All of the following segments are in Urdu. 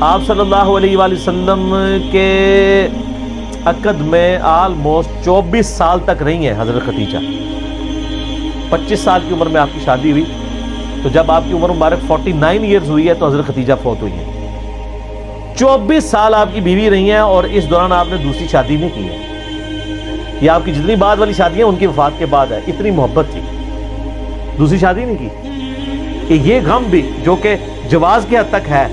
آپ صلی اللہ علیہ وآلہ وسلم کے عقد میں آلموسٹ 24 سال تک رہی ہیں حضرت خدیجہ. 25 سال کی عمر میں آپ کی شادی ہوئی، تو جب آپ کی عمر مبارک 49 ایئرز ہوئی ہے تو حضرت خدیجہ فوت ہوئی ہیں. 24 سال آپ کی بیوی رہی ہیں اور اس دوران آپ نے دوسری شادی نہیں کی ہے. یہ آپ کی جتنی بعد والی شادی ہیں ان کی وفات کے بعد ہے. اتنی محبت تھی، دوسری شادی نہیں کی. کہ یہ غم بھی جو کہ جواز کی حد تک ہے،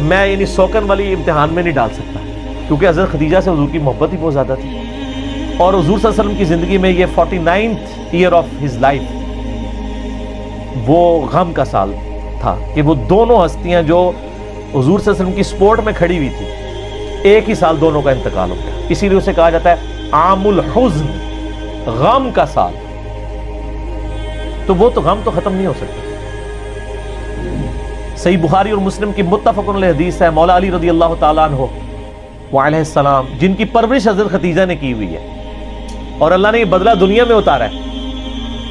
میں یعنی سوکن والی امتحان میں نہیں ڈال سکتا، کیونکہ حضرت خدیجہ سے حضور کی محبت ہی بہت زیادہ تھی. اور حضور صلی اللہ علیہ وسلم کی زندگی میں یہ 49th year of his life وہ غم کا سال تھا کہ وہ دونوں ہستیاں جو حضور صلی اللہ علیہ وسلم کی سپورٹ میں کھڑی ہوئی تھی، ایک ہی سال دونوں کا انتقال ہو گیا. اسی لیے اسے کہا جاتا ہے عام الحزن، غم کا سال. تو وہ تو غم تو ختم نہیں ہو سکتا. صحیح بخاری اور مسلم کی متفق علیہ حدیث ہے، مولا علی رضی اللہ تعالیٰ عنہ وعلیہ السلام جن کی پرورش حضرت خدیجہ نے کی ہوئی ہے اور اللہ نے یہ بدلہ دنیا میں اتارا ہے.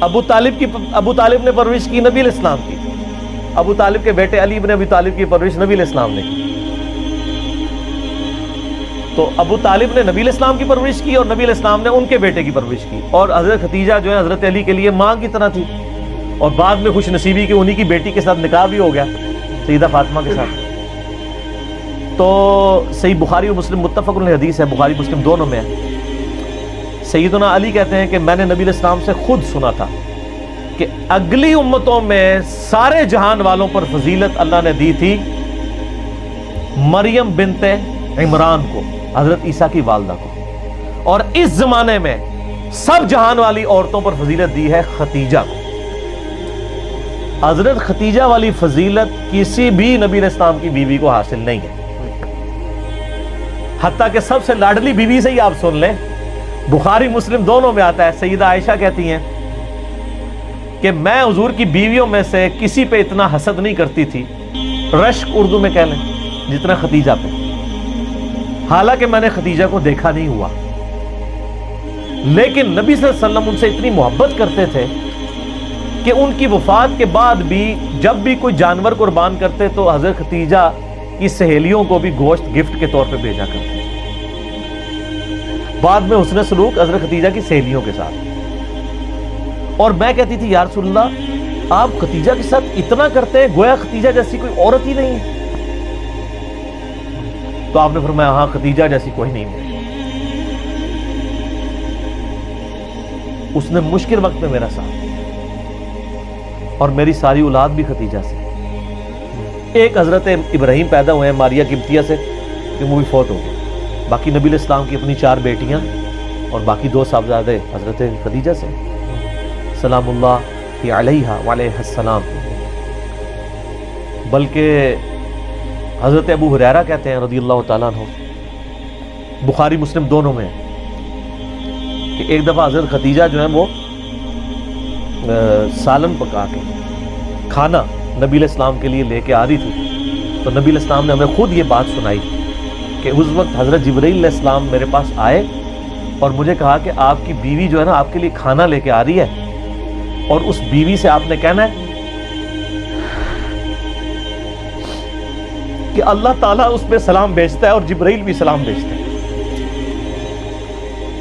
ابو طالب نے پرورش کی نبی علیہ السلام کی. ابو طالب کے بیٹے علی بن ابی طالب کی پرورش نبی علیہ السلام نے کی. تو ابو طالب نے نبی علیہ السلام کی پرورش کی اور نبی علیہ السلام نے ان کے بیٹے کی پرورش کی. اور حضرت خدیجہ جو ہے حضرت علی کے لیے ماں کی طرح تھی، اور بعد میں خوش نصیبی کہ انہی کی بیٹی کے ساتھ نکاح بھی ہو گیا سیدہ فاطمہ کے ساتھ. تو صحیح بخاری اور مسلم متفق علیہ حدیث ہے، بخاری مسلم دونوں میں ہے. سیدنا علی کہتے ہیں کہ میں نے نبی علیہ السلام سے خود سنا تھا کہ اگلی امتوں میں سارے جہان والوں پر فضیلت اللہ نے دی تھی مریم بنت عمران کو، حضرت عیسیٰ کی والدہ کو، اور اس زمانے میں سب جہان والی عورتوں پر فضیلت دی ہے خدیجہ کو. حضرت خدیجہ والی فضیلت کسی بھی نبی علیہ السلام کی بیوی کو حاصل نہیں ہے. حتیٰ کہ سب سے لاڈلی بیوی سے ہی آپ سن لیں، بخاری مسلم دونوں میں آتا ہے، سیدہ عائشہ کہتی ہیں کہ میں حضور کی بیویوں میں سے کسی پہ اتنا حسد نہیں کرتی تھی، رشک اردو میں کہہ لیں، جتنا خدیجہ پہ. حالانکہ میں نے خدیجہ کو دیکھا نہیں ہوا، لیکن نبی صلی اللہ علیہ وسلم ان سے اتنی محبت کرتے تھے کہ ان کی وفات کے بعد بھی جب بھی کوئی جانور قربان کرتے تو حضرت خدیجہ کی سہیلیوں کو بھی گوشت گفٹ کے طور پہ بھیجا کرتے. بعد میں حسن سلوک حضرت خدیجہ کی سہیلیوں کے ساتھ. اور میں کہتی تھی یا رسول اللہ آپ خدیجہ کے ساتھ اتنا کرتے ہیں گویا خدیجہ جیسی کوئی عورت ہی نہیں ہے. تو آپ نے فرمایا ہاں خدیجہ جیسی کوئی نہیں ہے. اس نے مشکل وقت میں میرا ساتھ، اور میری ساری اولاد بھی خدیجہ سے. ایک حضرت ابراہیم پیدا ہوئے ہیں ماریہ قبطیہ سے کہ وہ بھی فوت ہو گئے. باقی نبی علیہ السلام کی اپنی 4 بیٹیاں اور باقی 2 صاحبزادے حضرت خدیجہ سے سلام اللہ علیہا وعلیہ السلام. بلکہ حضرت ابو ہریرہ کہتے ہیں رضی اللہ تعالیٰ عنہ، بخاری مسلم دونوں میں، کہ ایک دفعہ حضرت خدیجہ جو ہے وہ سالن پکا کے کھانا نبی علیہ السلام کے لیے لے کے آ رہی تھی. تو نبی علیہ السلام نے ہمیں خود یہ بات سنائی کہ اس وقت حضرت جبرائیل علیہ السلام میرے پاس آئے اور مجھے کہا کہ آپ کی بیوی جو ہے نا آپ کے لیے کھانا لے کے آ رہی ہے، اور اس بیوی سے آپ نے کہنا ہے کہ اللہ تعالیٰ اس پہ سلام بھیجتا ہے اور جبرائیل بھی سلام بھیجتا ہے.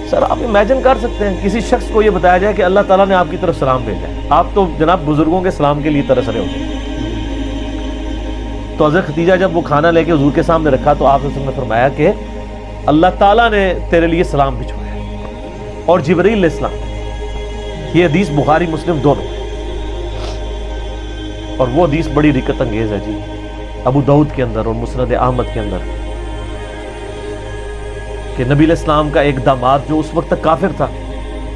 سر آپ امیجن کر سکتے ہیں کسی شخص کو یہ بتایا جائے کہ اللہ تعالیٰ نے آپ کی طرف سلام بھیجا ہے، آپ تو جناب بزرگوں کے سلام کے لیے ترس رہے ہوتے ہیں. تو حضرت خدیجہ جب وہ کھانا لے کے حضور کے سامنے رکھا تو آپ نے فرمایا کہ اللہ تعالیٰ نے تیرے لیے سلام بھجوایا اور جبرائیل علیہ السلام. یہ حدیث بخاری مسلم دونوں، اور وہ حدیث بڑی رکت انگیز ہے جی، ابو داؤد کے اندر اور مسند احمد کے اندر، کہ نبی علیہ السلام کا ایک داماد جو اس وقت تک کافر تھا،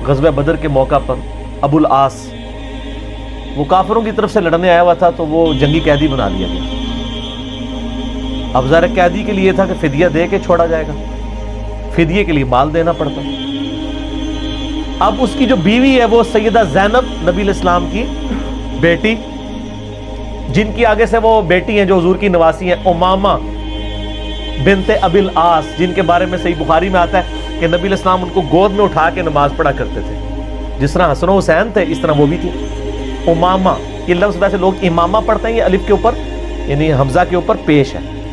غزوہ بدر کے موقع پر ابو العاص، وہ کافروں کی طرف سے لڑنے آیا ہوا تھا تو وہ جنگی قیدی بنا لیا گیا. اب ظاہر قیدی کے لیے تھا کہ فدیہ دے کے چھوڑا جائے گا، فدیے کے لیے مال دینا پڑتا. اب اس کی جو بیوی ہے وہ سیدہ زینب نبی علیہ السلام کی بیٹی، جن کی آگے سے وہ بیٹی ہیں جو حضور کی نواسی ہیں، امامہ بنت ابی العاص، جن کے بارے میں صحیح بخاری میں آتا ہے کہ نبی علیہ السلام ان کو گود میں اٹھا کے نماز پڑھا کرتے تھے. جس طرح حسن و حسین تھے اس طرح وہ بھی تھی. امامہ، یہ لفظ ویسے لوگ امامہ پڑھتے ہیں، یہ الف کے اوپر یعنی حمزہ کے اوپر پیش ہے،